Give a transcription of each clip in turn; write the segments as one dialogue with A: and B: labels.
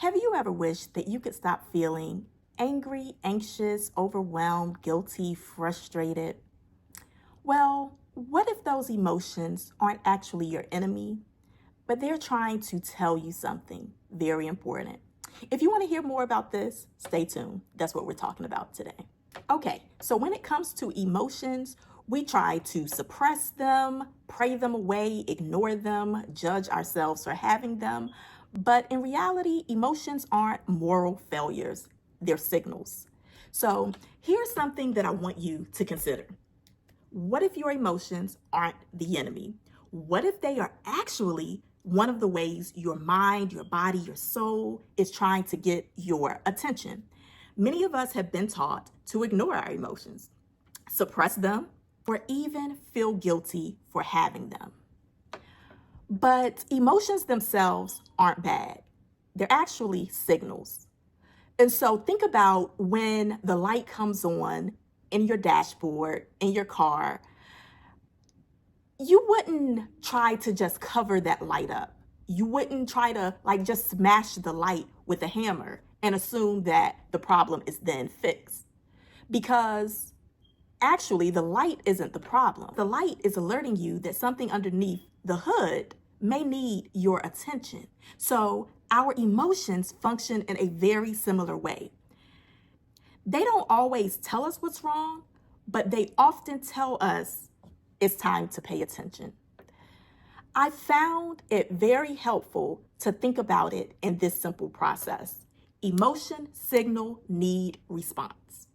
A: Have you ever wished that you could stop feeling angry, anxious, overwhelmed, guilty, frustrated? Well, what if those emotions aren't actually your enemy, but they're trying to tell you something very important? If you want to hear more about this, stay tuned. That's what we're talking about today. Okay, so when it comes to emotions, we try to suppress them, pray them away, ignore them, judge ourselves for having them. But in reality, emotions aren't moral failures, they're signals. So here's something that I want you to consider. What if your emotions aren't the enemy? What if they are actually one of the ways your mind, your body, your soul is trying to get your attention? Many of us have been taught to ignore our emotions, suppress them, or even feel guilty for having them. But emotions themselves aren't bad. They're actually signals. And so think about when the light comes on in your dashboard, in your car, you wouldn't try to just cover that light up. You wouldn't try to just smash the light with a hammer and assume that the problem is then fixed. Because actually, the light isn't the problem. The light is alerting you that something underneath the hood may need your attention. So our emotions function in a very similar way. They don't always tell us what's wrong, but they often tell us it's time to pay attention. I found it very helpful to think about it in this simple process. Emotion, signal, need, response.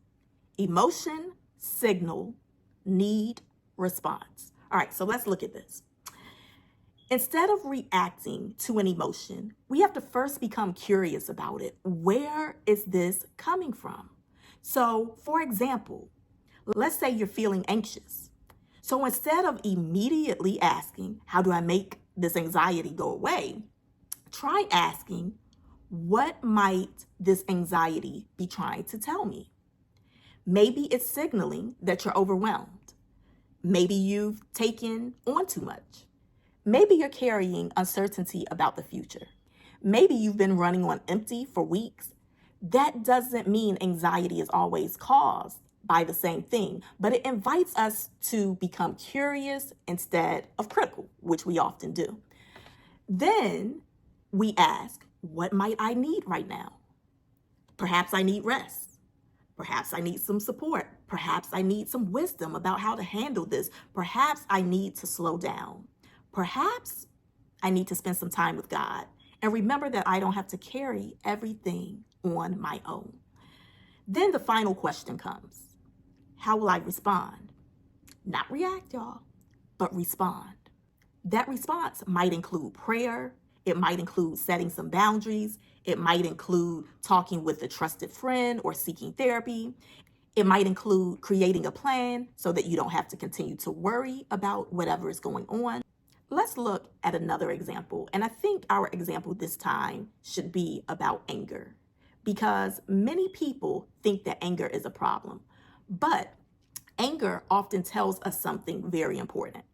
A: Emotion, signal, need, response. All right, so let's look at this. Instead of reacting to an emotion, we have to first become curious about it. Where is this coming from? So, for example, let's say you're feeling anxious. So instead of immediately asking, how do I make this anxiety go away? Try asking, what might this anxiety be trying to tell me? Maybe it's signaling that you're overwhelmed. Maybe you've taken on too much. Maybe you're carrying uncertainty about the future. Maybe you've been running on empty for weeks. That doesn't mean anxiety is always caused by the same thing, but it invites us to become curious instead of critical, which we often do. Then we ask, what might I need right now? Perhaps I need rest. Perhaps I need some support. Perhaps I need some wisdom about how to handle this. Perhaps I need to slow down. Perhaps I need to spend some time with God. And remember that I don't have to carry everything on my own. Then the final question comes. How will I respond? Not react, y'all, but respond. That response might include prayer. It might include setting some boundaries. It might include talking with a trusted friend or seeking therapy. It might include creating a plan so that you don't have to continue to worry about whatever is going on. Let's look at another example. And I think our example this time should be about anger, because many people think that anger is a problem. But anger often tells us something very important.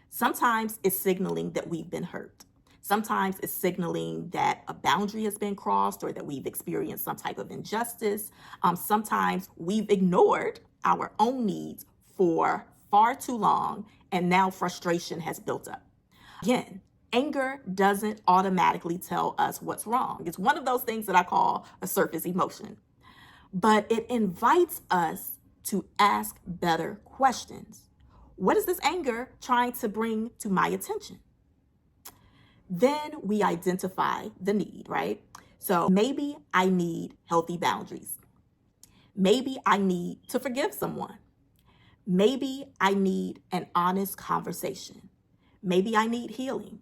A: Sometimes it's signaling that we've been hurt. Sometimes it's signaling that a boundary has been crossed or that we've experienced some type of injustice. Sometimes we've ignored our own needs for far too long, and now frustration has built up. Again, anger doesn't automatically tell us what's wrong. It's one of those things that I call a surface emotion. But it invites us to ask better questions. What is this anger trying to bring to my attention? Then we identify the need, right? So maybe I need healthy boundaries. Maybe I need to forgive someone. Maybe I need an honest conversation. Maybe I need healing.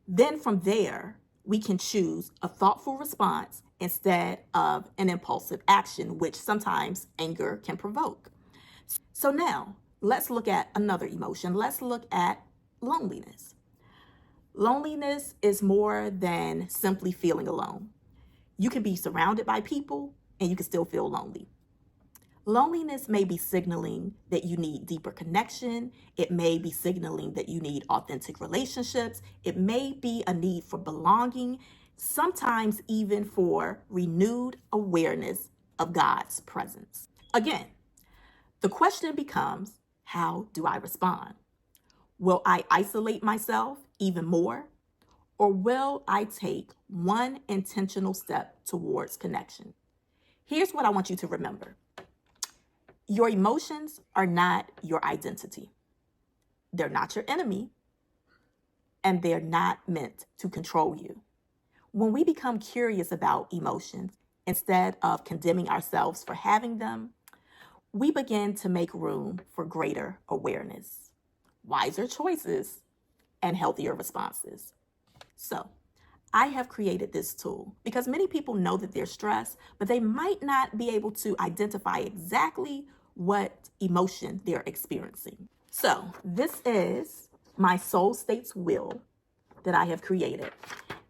A: Then from there, we can choose a thoughtful response instead of an impulsive action, which sometimes anger can provoke. So now let's look at another emotion. Let's look at loneliness. Loneliness is more than simply feeling alone. You can be surrounded by people and you can still feel lonely. Loneliness may be signaling that you need deeper connection. It may be signaling that you need authentic relationships. It may be a need for belonging. sometimes even for renewed awareness of God's presence. Again, the question becomes, how do I respond? Will I isolate myself even more? Or will I take one intentional step towards connection? Here's what I want you to remember. Your emotions are not your identity. They're not your enemy, and they're not meant to control you. When we become curious about emotions, instead of condemning ourselves for having them, we begin to make room for greater awareness, wiser choices, and healthier responses. So, I have created this tool because many people know that they're stressed, but they might not be able to identify exactly what emotion they're experiencing. So, this is my soul states wheel that I have created.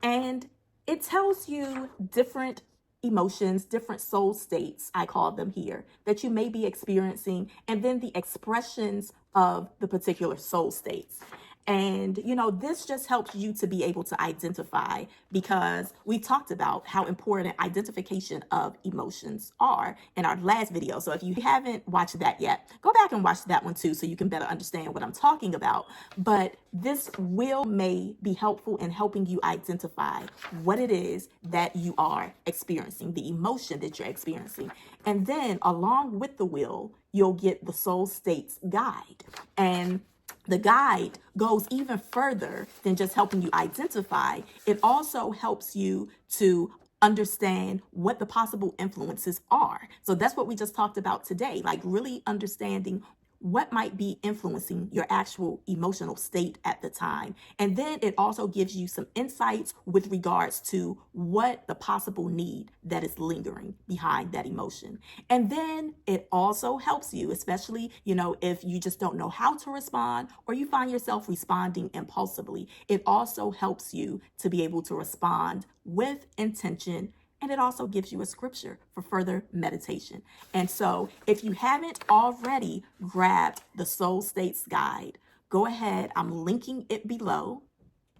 A: And it tells you different emotions, different soul states, I call them here, that you may be experiencing, and then the expressions of the particular soul states. And, this just helps you to be able to identify, because we talked about how important identification of emotions are in our last video. So if you haven't watched that yet, go back and watch that one too, so you can better understand what I'm talking about. But this will may be helpful in helping you identify what it is that you are experiencing, the emotion that you're experiencing. And then along with the will, you'll get the soul states guide. And the guide goes even further than just helping you identify. It also helps you to understand what the possible influences are. So that's what we just talked about today, like really understanding what might be influencing your actual emotional state at the time. And then it also gives you some insights with regards to what the possible need that is lingering behind that emotion. And then it also helps you, especially, if you just don't know how to respond or you find yourself responding impulsively, it also helps you to be able to respond with intention. And it also gives you a scripture for further meditation. And so if you haven't already grabbed the Soul States Guide, go ahead. I'm linking it below.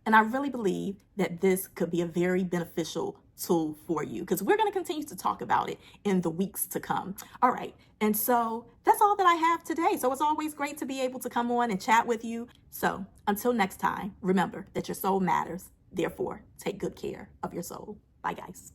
A: And I really believe that this could be a very beneficial tool for you, because we're going to continue to talk about it in the weeks to come. All right. And so that's all that I have today. So it's always great to be able to come on and chat with you. So until next time, remember that your soul matters. Therefore, take good care of your soul. Bye, guys.